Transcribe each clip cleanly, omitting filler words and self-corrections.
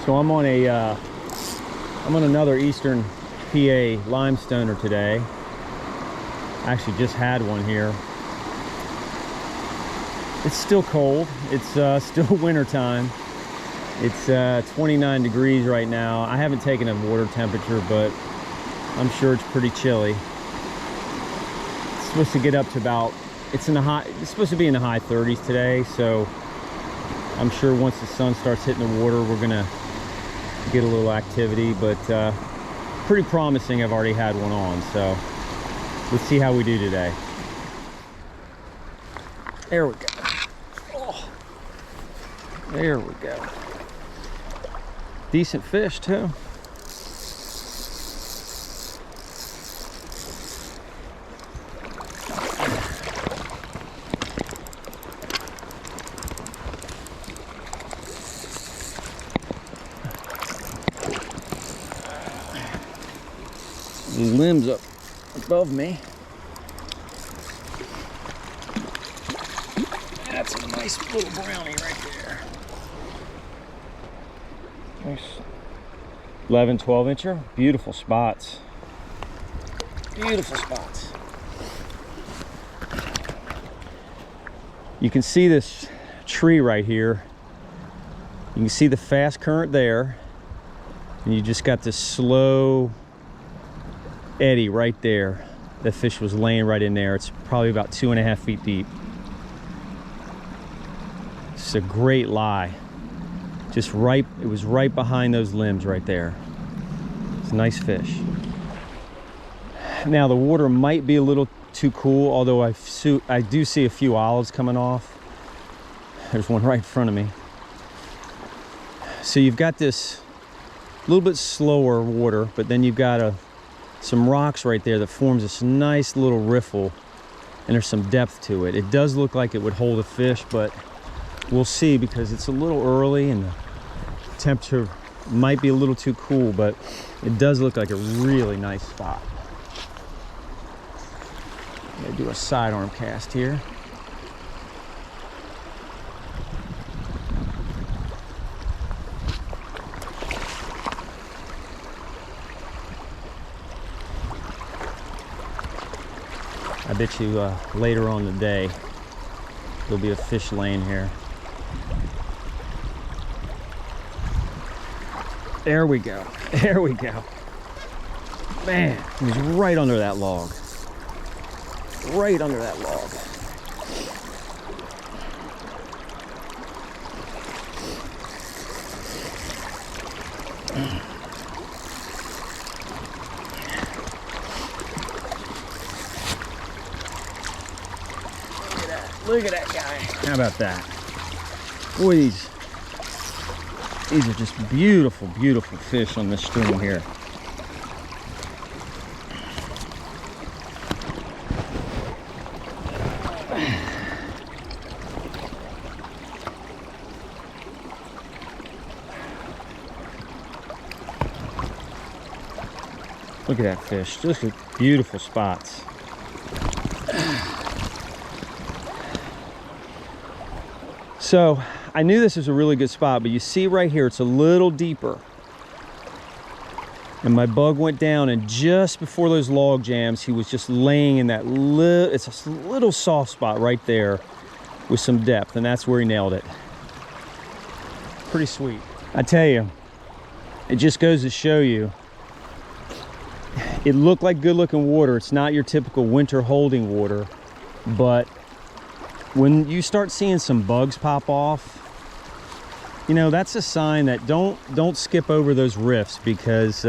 So I'm on another Eastern PA Limestoner today. I actually just had one here. It's still cold. It's still winter time. It's 29 degrees right now. I haven't taken a water temperature, but I'm sure it's pretty chilly. It's supposed to get up to about, it's supposed to be in the high 30s today, so I'm sure once the sun starts hitting the water, we're gonna get a little activity, but pretty promising. I've already had one on, so let's see how we do today. There we go. Oh, there we go. Decent fish too. Limbs up above me. That's a nice little brownie right there. Nice 11, 12 incher. Beautiful spots. Beautiful spots. You can see this tree right here. You can see the fast current there, and you just got this slow eddy right there. That fish was laying right in there. It's probably about 2.5 feet deep. It's a great lie. Just right, it was right behind those limbs right there. It's a nice fish. Now the water might be a little too cool, although I do see a few olives coming off. There's one right in front of me. So you've got this little bit slower water, but then you've got some rocks right there that forms this nice little riffle, and there's some depth to it. It does look like it would hold a fish, but we'll see, because it's a little early and the temperature might be a little too cool, but it does look like a really nice spot. I'm gonna do a sidearm cast here. I bet you later on in the day there'll be a fish laying here. There we go. There we go. Man, he was right under that log. Right under that log. Look at that guy. How about that? Boy, these are just beautiful, beautiful fish on this stream here. Look at that fish. Just beautiful spots. So I knew this was a really good spot, but you see right here, it's a little deeper. And my bug went down, and just before those log jams, he was just laying in that it's a little soft spot right there with some depth, and that's where he nailed it. Pretty sweet. I tell you, it just goes to show you, it looked like good looking water. It's not your typical winter holding water, but when you start seeing some bugs pop off, you know, that's a sign that don't skip over those riffs, because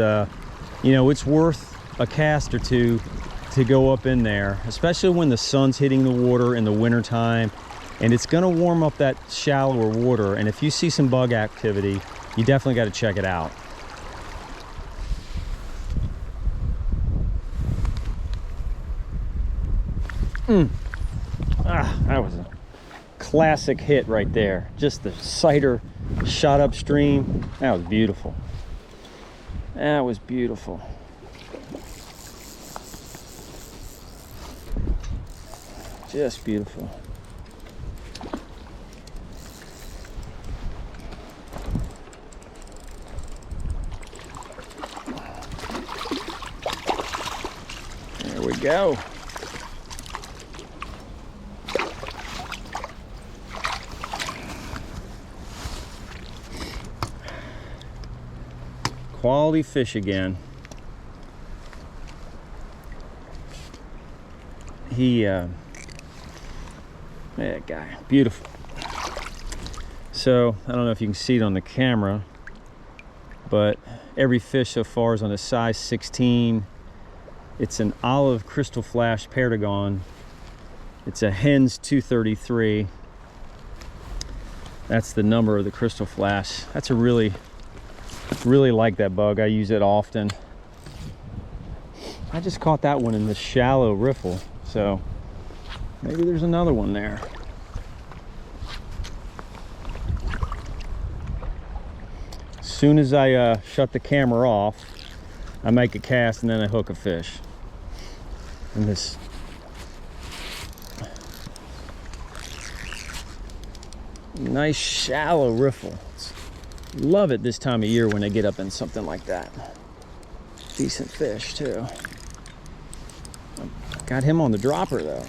you know, it's worth a cast or two to go up in there, especially when the sun's hitting the water in the winter time, and it's going to warm up that shallower water. And if you see some bug activity, you definitely got to check it out. That was a classic hit right there. Just the cider shot upstream. That was beautiful. That was beautiful. Just beautiful. go. Quality fish again. That guy, beautiful. So I don't know if you can see it on the camera, but every fish so far is on a size 16. It's an Olive Krystal flash perdigon. It's a Hends 233. That's the number of the crystal flash. That's a really like that bug. I use it often. I just caught that one in this shallow riffle, so maybe there's another one there. As soon as I shut the camera off, I make a cast and then I hook a fish. And this nice shallow riffle. Love it this time of year when I get up in something like that. Decent fish too. Got him on the dropper though.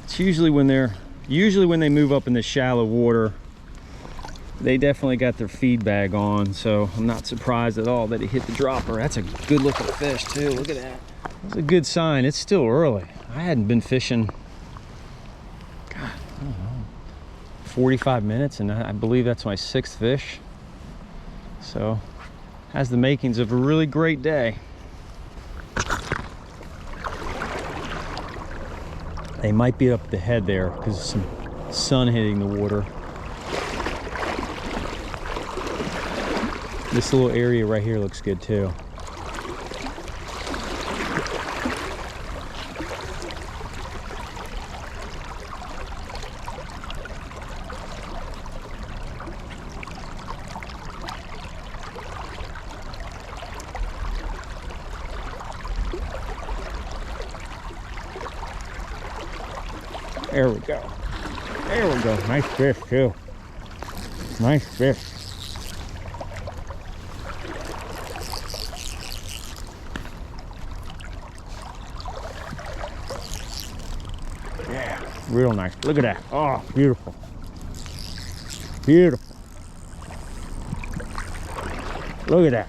It's usually when they move up in the shallow water, they definitely got their feed bag on, so I'm not surprised at all that he hit the dropper. That's a good looking fish too. Look at that. It's a good sign. It's still early. I hadn't been fishing, God, I don't know, 45 minutes, and I believe that's my 6th fish. So has the makings of a really great day. They might be up the head there because of some sun hitting the water. This little area right here looks good too. There we go. There we go. Nice fish too. Nice fish. Yeah, real nice. Look at that. Oh, beautiful. Beautiful. Look at that.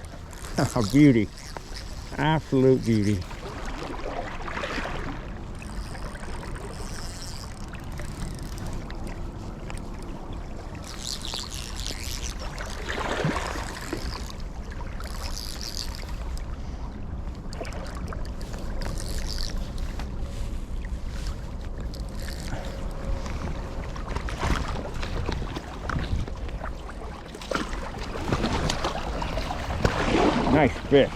Oh, beauty. Absolute beauty. Nice fish.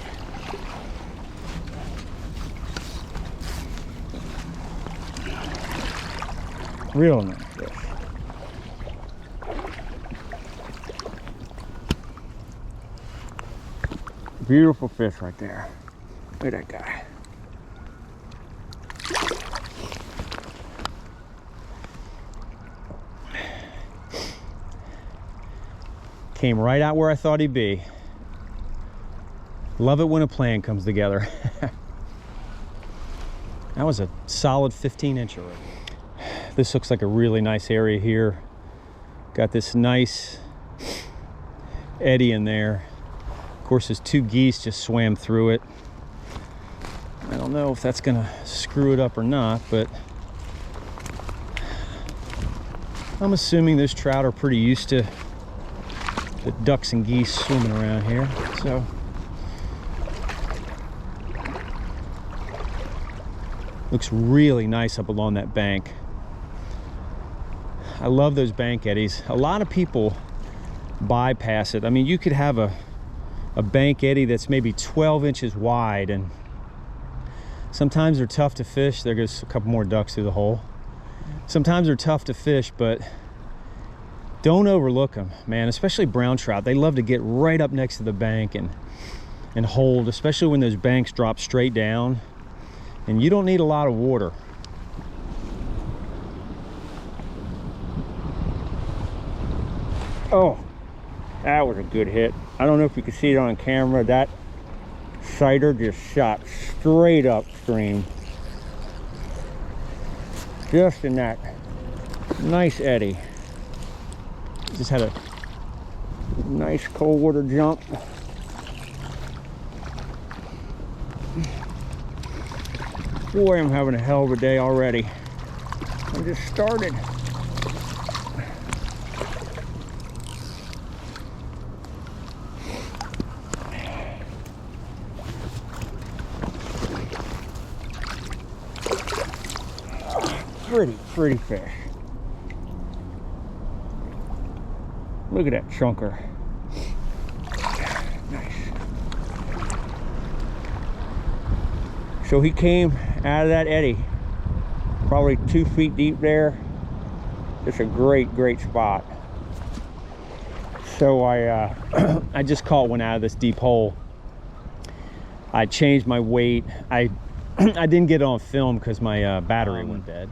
Real nice fish. Beautiful fish right there. Look at that guy. Came right out where I thought he'd be. Love it when a plan comes together. That was a solid 15-incher. This looks like a really nice area here. Got this nice eddy in there. Of course, there's 2 geese just swam through it. I don't know if that's gonna screw it up or not, but I'm assuming those trout are pretty used to the ducks and geese swimming around here. So looks really nice up along that bank. I love those bank eddies. A lot of people bypass it. I mean, you could have a bank eddy that's maybe 12 inches wide, and sometimes they're tough to fish. There goes a couple more ducks through the hole. Sometimes they're tough to fish, but don't overlook them, man. Especially brown trout. They love to get right up next to the bank and hold, especially when those banks drop straight down. And you don't need a lot of water. Oh, That was a good hit. I don't know if you can see it on camera. That sighter just shot straight upstream. Just in that nice eddy. Just had a nice cold water jump. Boy, I'm having a hell of a day already. I just started. Pretty fish. Look at that chunker. Nice. So he came out of that eddy, probably 2 feet deep there. It's a great spot. So I I just caught one out of this deep hole. I changed my weight. I didn't get it on film because my battery went dead.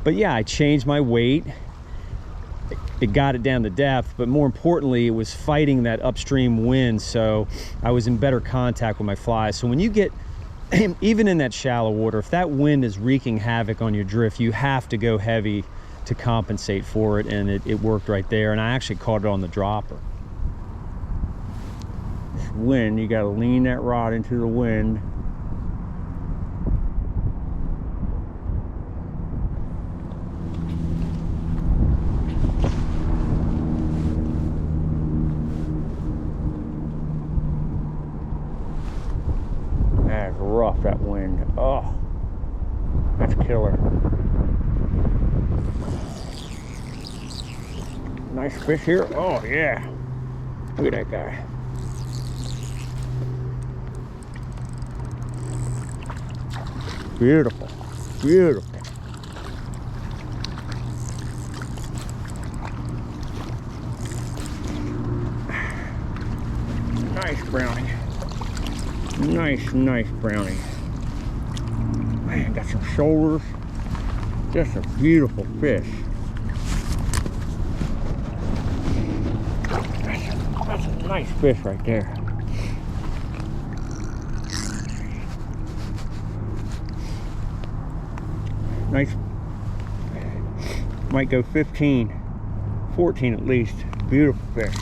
But yeah, I changed my weight. It got it down to depth, but more importantly, it was fighting that upstream wind, so I was in better contact with my fly. So when you get, even in that shallow water, if that wind is wreaking havoc on your drift, you have to go heavy to compensate for it, and it worked right there. And I actually caught it on the dropper. This wind, you gotta lean that rod into the wind. That's rough, that wind. Oh, that's killer. Nice fish here. Oh yeah, look at that guy. Beautiful, beautiful. Nice brownie. Nice brownie. Man, got some shoulders. Just a beautiful fish. That's a nice fish right there. Nice. Might go 15, 14 at least. Beautiful fish.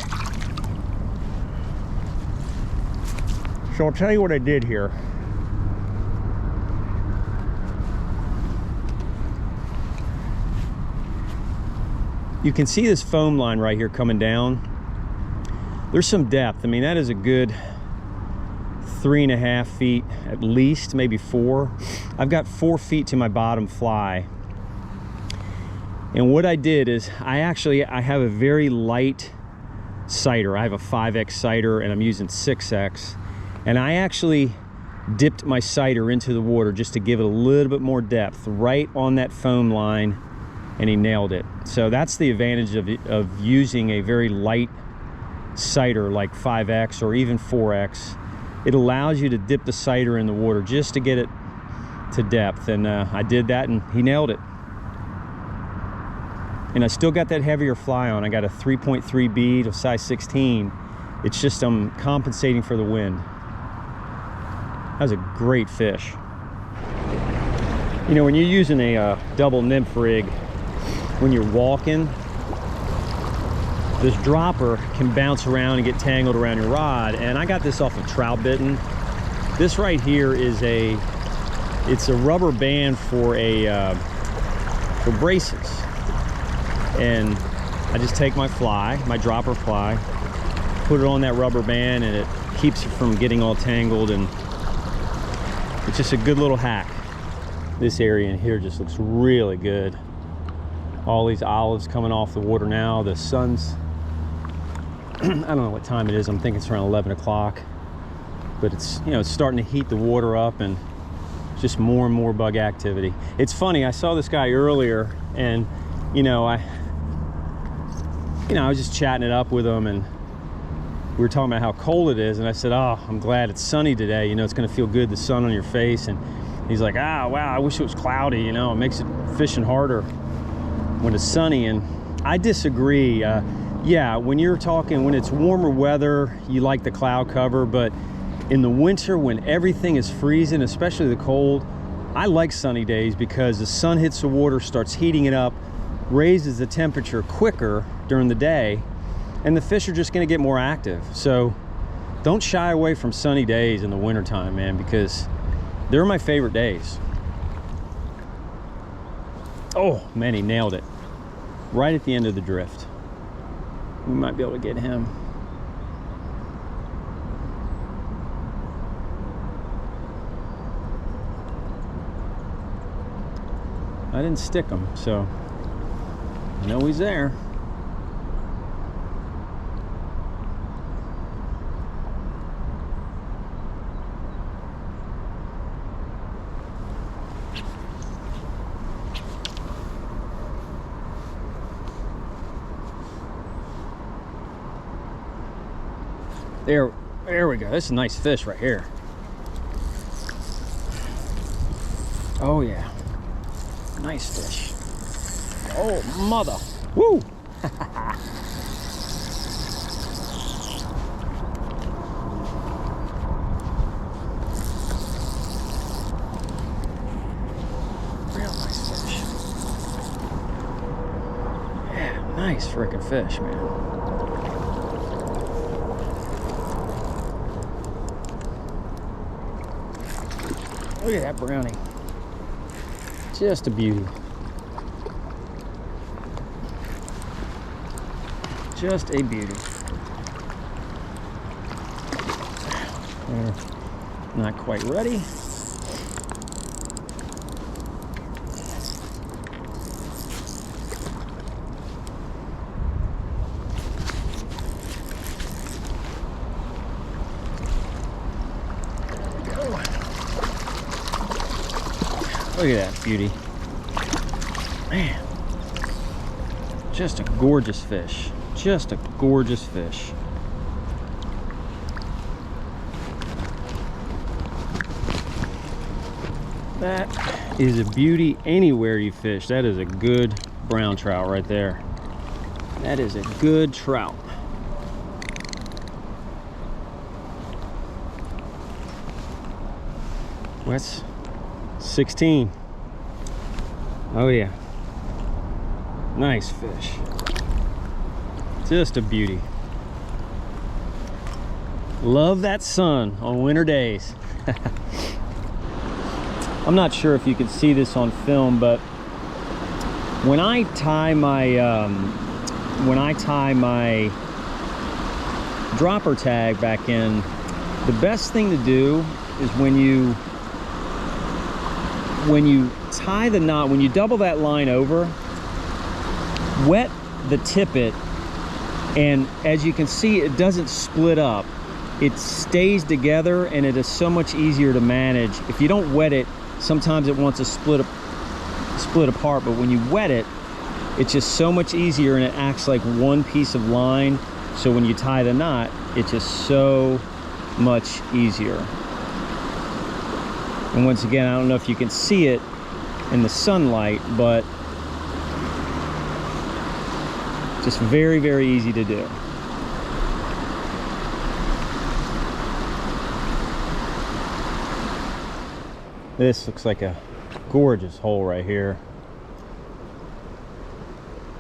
So I'll tell you what I did here. You can see this foam line right here coming down. There's some depth. I mean, that is a good 3.5 feet at least, maybe 4. I've got 4 feet to my bottom fly. And what I did is I have a very light sighter. I have a 5X sighter and I'm using 6X. And I actually dipped my sighter into the water just to give it a little bit more depth right on that foam line, and he nailed it. So that's the advantage of using a very light sighter like 5X or even 4X. It allows you to dip the sighter in the water just to get it to depth, and I did that and he nailed it. And I still got that heavier fly on. I got a 3.3 bead of size 16. It's just I'm compensating for the wind. That was a great fish. You know, when you're using a double nymph rig, when you're walking, this dropper can bounce around and get tangled around your rod. And I got this off of Trout Bitten. This right here is it's a rubber band for braces. And I just take my fly, my dropper fly, put it on that rubber band, and it keeps it from getting all tangled, and it's just a good little hack. This area in here just looks really good. All these olives coming off the water now. The sun's, I don't know what time it is. I'm thinking it's around 11 o'clock. But it's, you know, it's starting to heat the water up, and just more and more bug activity. It's funny, I saw this guy earlier, and I was just chatting it up with him, and we were talking about how cold it is, and I said, oh, I'm glad it's sunny today. You know, it's going to feel good, the sun on your face. And he's like, wow, I wish it was cloudy. You know, it makes it fishing harder when it's sunny. And I disagree. yeah, when you're talking, when it's warmer weather, you like the cloud cover, but in the winter when everything is freezing, especially the cold, I like sunny days because the sun hits the water, starts heating it up, raises the temperature quicker during the day, and the fish are just going to get more active. So don't shy away from sunny days in the wintertime, man, because they're my favorite days. Oh man, he nailed it right at the end of the drift. We might be able to get him. I didn't stick him, so I know he's there. There we go. This is a nice fish right here. Oh yeah, nice fish. Oh mother, woo! Real nice fish. Yeah, nice freaking fish, man. Look at that brownie. Just a beauty. Just a beauty. Not quite ready. Look at that beauty. Man, just a gorgeous fish. Just a gorgeous fish. That is a beauty anywhere you fish. That is a good brown trout right there. That is a good trout. What's 16? Oh yeah, nice fish. Just a beauty. Love that sun on winter days. I'm not sure if you can see this on film, but when I tie my dropper tag back in, the best thing to do is when you tie the knot, when you double that line over, wet the tippet, and as you can see, it doesn't split up. It stays together, and it is so much easier to manage. If you don't wet it, sometimes it wants to split apart, but when you wet it, it's just so much easier, and it acts like one piece of line. So when you tie the knot, it's just so much easier. And once again, I don't know if you can see it in the sunlight, but just very, very easy to do. This looks like a gorgeous hole right here.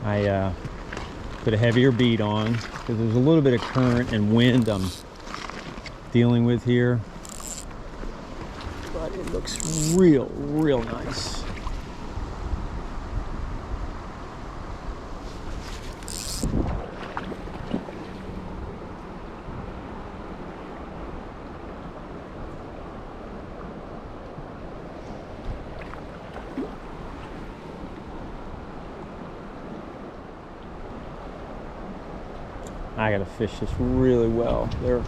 I put a heavier bead on because there's a little bit of current and wind I'm dealing with here. But it looks real, real nice. I gotta fish this really well. There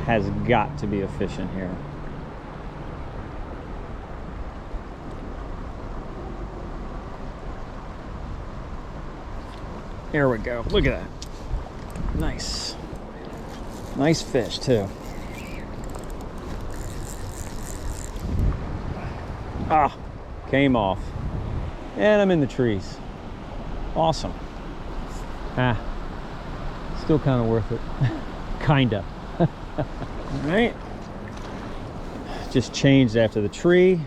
has got to be a fish in here. There we go. Look at that. Nice. Nice fish too. Ah, came off. And I'm in the trees. Awesome. Still kind of worth it. Kinda. All right. Just changed after the tree.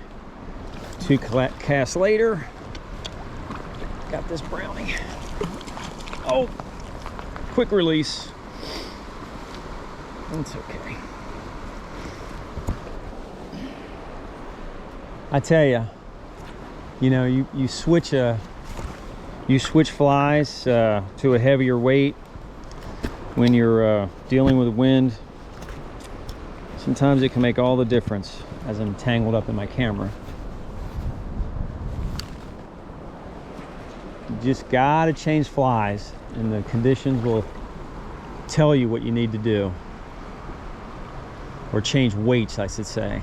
2 casts later. Got this brownie. Oh, quick release. It's okay. I tell you, you know, you switch flies to a heavier weight when you're dealing with wind. Sometimes it can make all the difference, as I'm tangled up in my camera. You just gotta change flies, and the conditions will tell you what you need to do. Or change weights, I should say.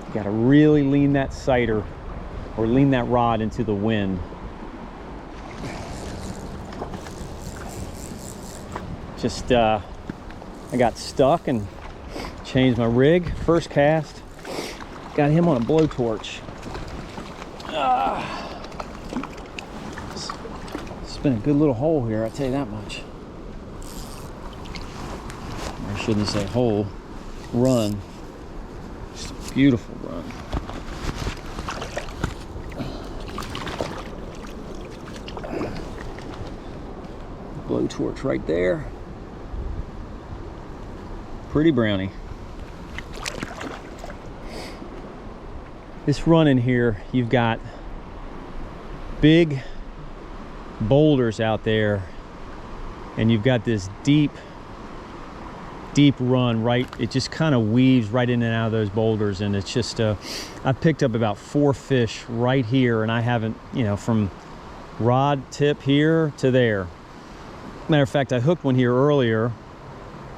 You gotta really lean that sighter or lean that rod into the wind. Just, I got stuck and changed my rig. First cast, got him on a blowtorch. It's been a good little hole here, I'll tell you that much. I shouldn't say hole, run. Just a beautiful run. Blowtorch right there. Pretty brownie. This run in here, you've got big boulders out there, and you've got this deep run right. It just kind of weaves right in and out of those boulders, and it's just I've picked up about 4 fish right here, and I haven't, you know, from rod tip here to there. Matter of fact, I hooked one here earlier,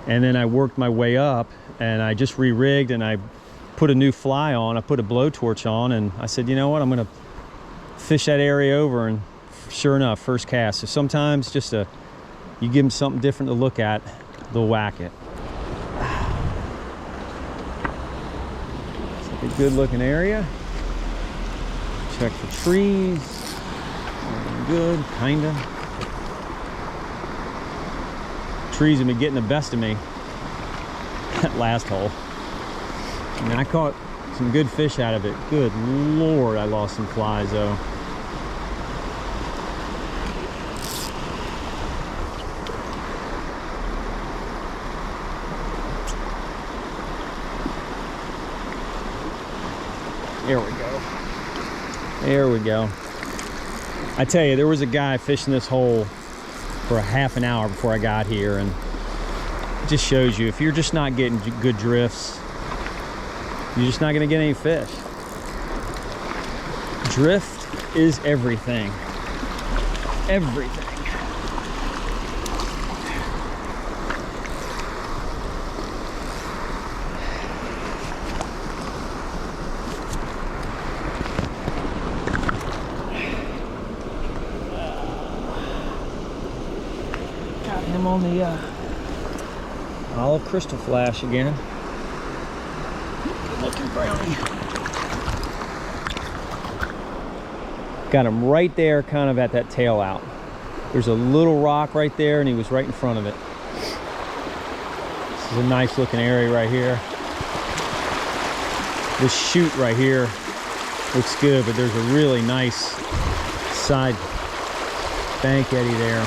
and then I worked my way up, and I just re-rigged, and I put a new fly on. I put a blowtorch on, and I said, you know what, I'm gonna fish that area over, and sure enough, first cast. So sometimes just you give them something different to look at, they'll whack it. It's like a good looking area. Check the trees. Good, kinda. Trees have been getting the best of me. That last hole. I mean, I caught some good fish out of it. Good Lord, I lost some flies though. There we go. There we go. I tell you, there was a guy fishing this hole for a half an hour before I got here, and it just shows you, if you're just not getting good drifts, you're just not going to get any fish. Drift is everything. Everything. Got him on the Olive Krystal flash again. Good looking brownie. Got him right there, kind of at that tail out. There's a little rock right there, and he was right in front of it. This is a nice looking area right here. This chute right here looks good, but there's a really nice side bank eddy there.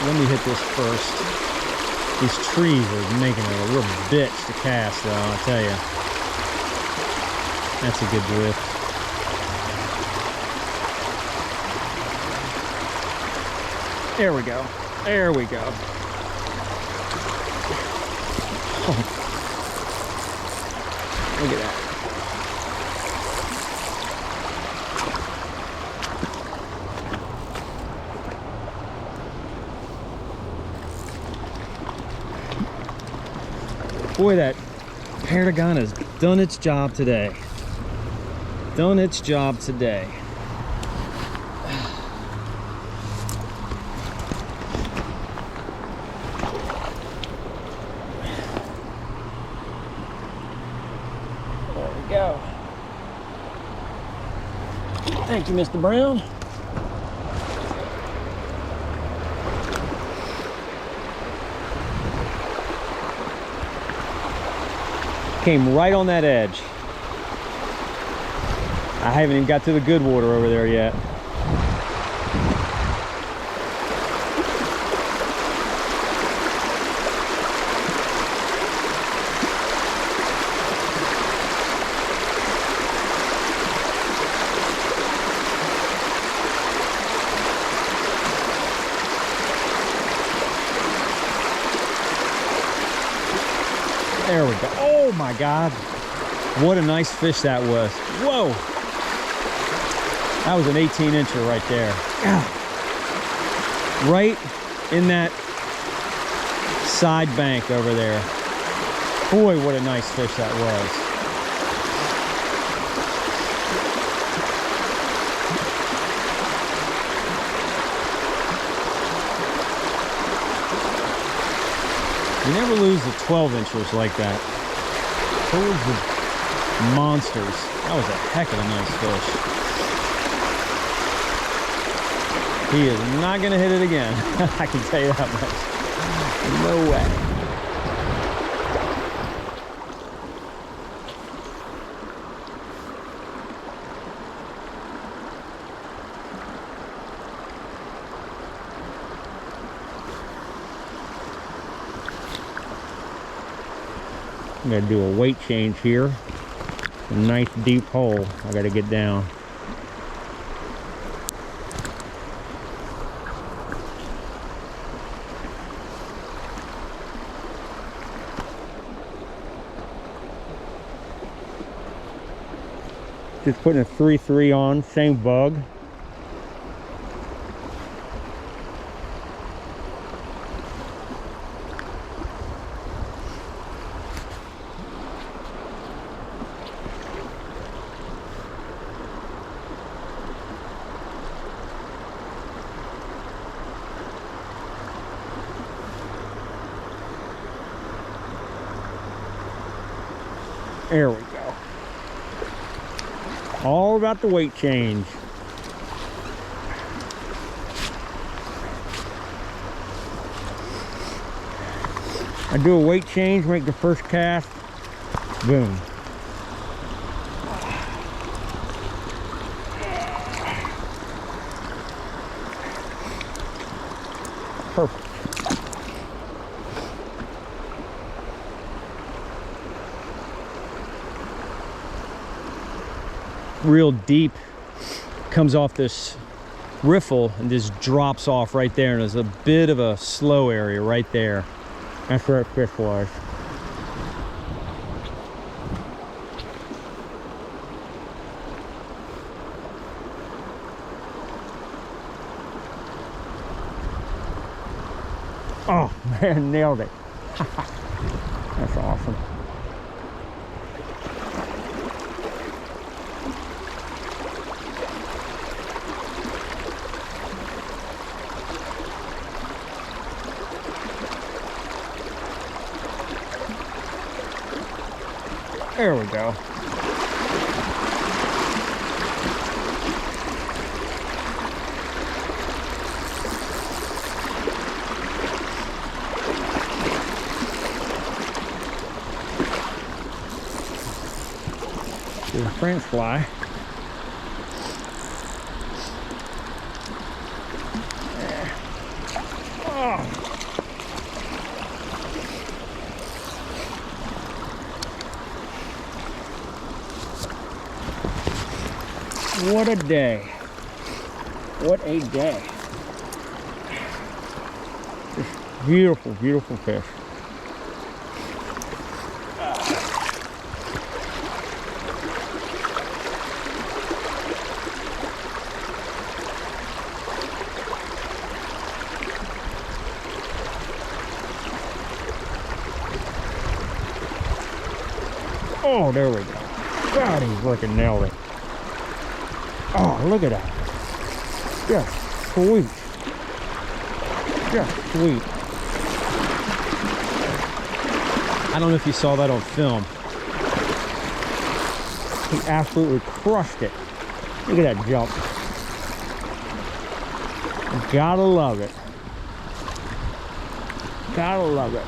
Let me hit this first. These trees are making it a real bitch to cast, though, I tell you. That's a good drift. There we go. There we go. Oh. Look at that. Boy, that perdigon has done its job today. Done its job today. Thank you, Mr. Brown. Came right on that edge. I haven't even got to the good water over there yet. There we go. Oh my God. What a nice fish that was. Whoa. That was an 18-incher right there. Right in that side bank over there. Boy, what a nice fish that was. You never lose the 12-inchers like that. Those were monsters. That was a heck of a nice fish. He is not going to hit it again. I can tell you that much. No way. I'm going to do a weight change here. A nice deep hole I got to get down. Just putting a 3-3 on, same bug. There we go. All about the weight change. I do a weight change, make the first cast, boom. Perfect. Real deep, comes off this riffle and just drops off right there, and there's a bit of a slow area right there. That's where that fish was. Oh man, nailed it. That's awesome. There we go. There's a French fly. Oh. What a day. What a day. Just beautiful, beautiful fish. Oh, there we go. God, he's looking nailed it. Oh, look at that. Just sweet. Just sweet. I don't know if you saw that on film. He absolutely crushed it. Look at that jump. Gotta love it. Gotta love it.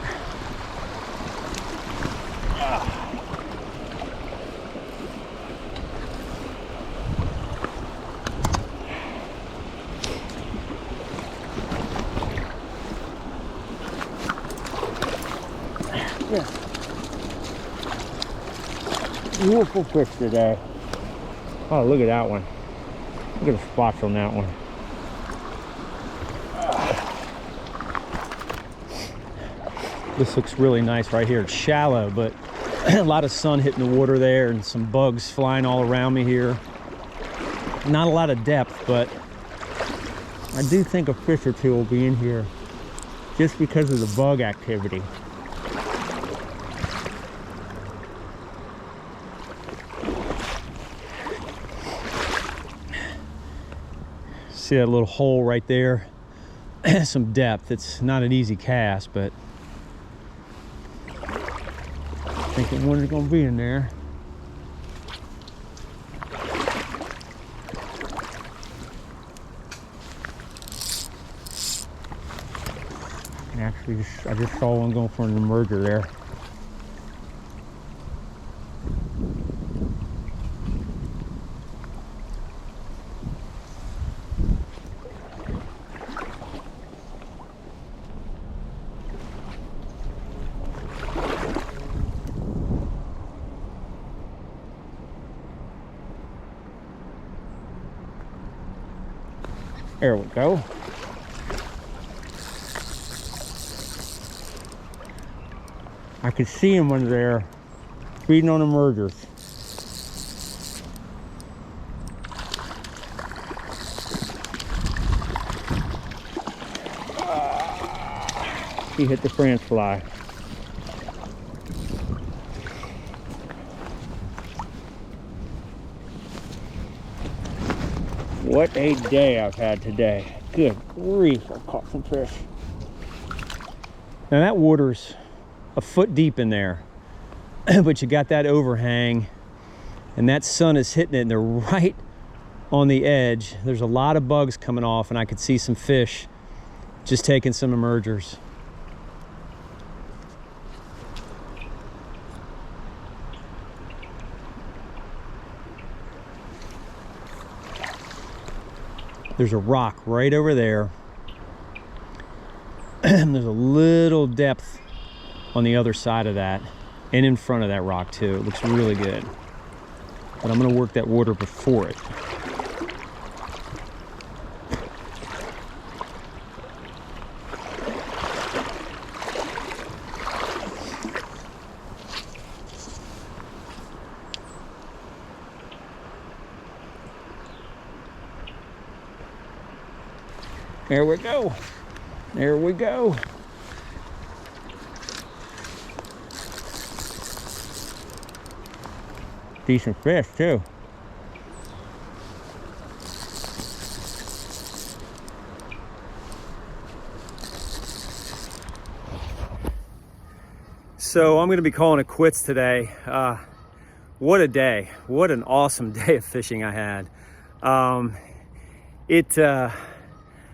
Yeah. Beautiful fish today. Oh, look at that one. Look at the spots on that one. This looks really nice right here. It's shallow, but a lot of sun hitting the water there and some bugs flying all around me here. Not a lot of depth, but I do think a fish or two will be in here just because of the bug activity. See that little hole right there? Some depth. It's not an easy cast, but I think one's gonna be in there. And actually, I just saw one going for an emerger there. There we go. I could see him under there feeding on emergers. He hit the French fly. What a day I've had today. Good grief, I've caught some fish. Now that water's a foot deep in there, but you got that overhang and that sun is hitting it and they're right on the edge. There's a lot of bugs coming off and I could see some fish just taking some emergers. There's a rock right over there. There's a little depth on the other side of that and in front of that rock too. It looks really good. But I'm gonna work that water before it. There we go. There we go. Decent fish too. So I'm going to be calling it quits today. What a day. What an awesome day of fishing I had.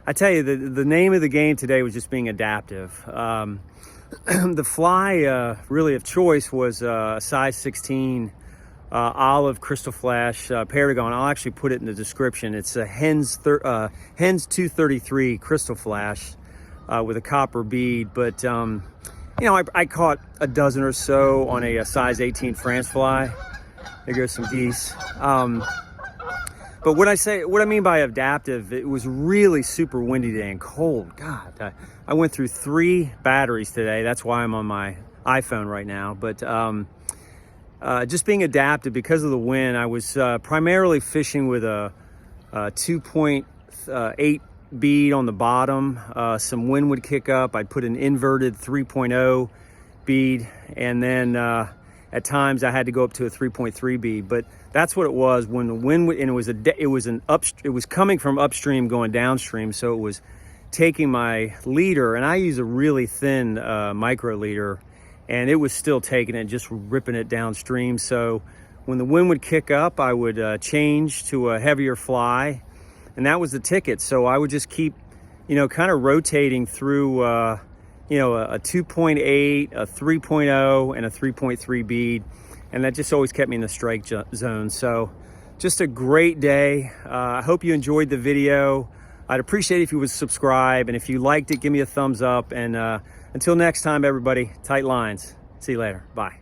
I tell you, the name of the game today was just being adaptive. The fly really of choice was a size 16 Olive Krystal flash perdigon. I'll actually put it in the description. It's a Hends 233 crystal flash with a copper bead. But you know, I caught a dozen or so on a size 18 France fly. There goes some geese. But what I mean by adaptive, it was really super windy today and cold. God, I went through 3 batteries today. That's why I'm on my iPhone right now. But just being adaptive because of the wind, I was primarily fishing with a 2.8 bead on the bottom. Some wind would kick up. I'd put an inverted 3.0 bead, and then at times I had to go up to a 3.3 bead. But that's what it was when the wind, and it was coming from upstream going downstream, so it was taking my leader, and I use a really thin micro leader, and it was still taking it, just ripping it downstream. So when the wind would kick up, I would change to a heavier fly, and that was the ticket. So I would just keep, you know, kind of rotating through, you know, a 2.8, a 3.0, and a 3.3 bead, and that just always kept me in the strike zone. So just a great day. I hope you enjoyed the video. I'd appreciate it if you would subscribe, and if you liked it, give me a thumbs up. And until next time, everybody, tight lines. See you later. Bye.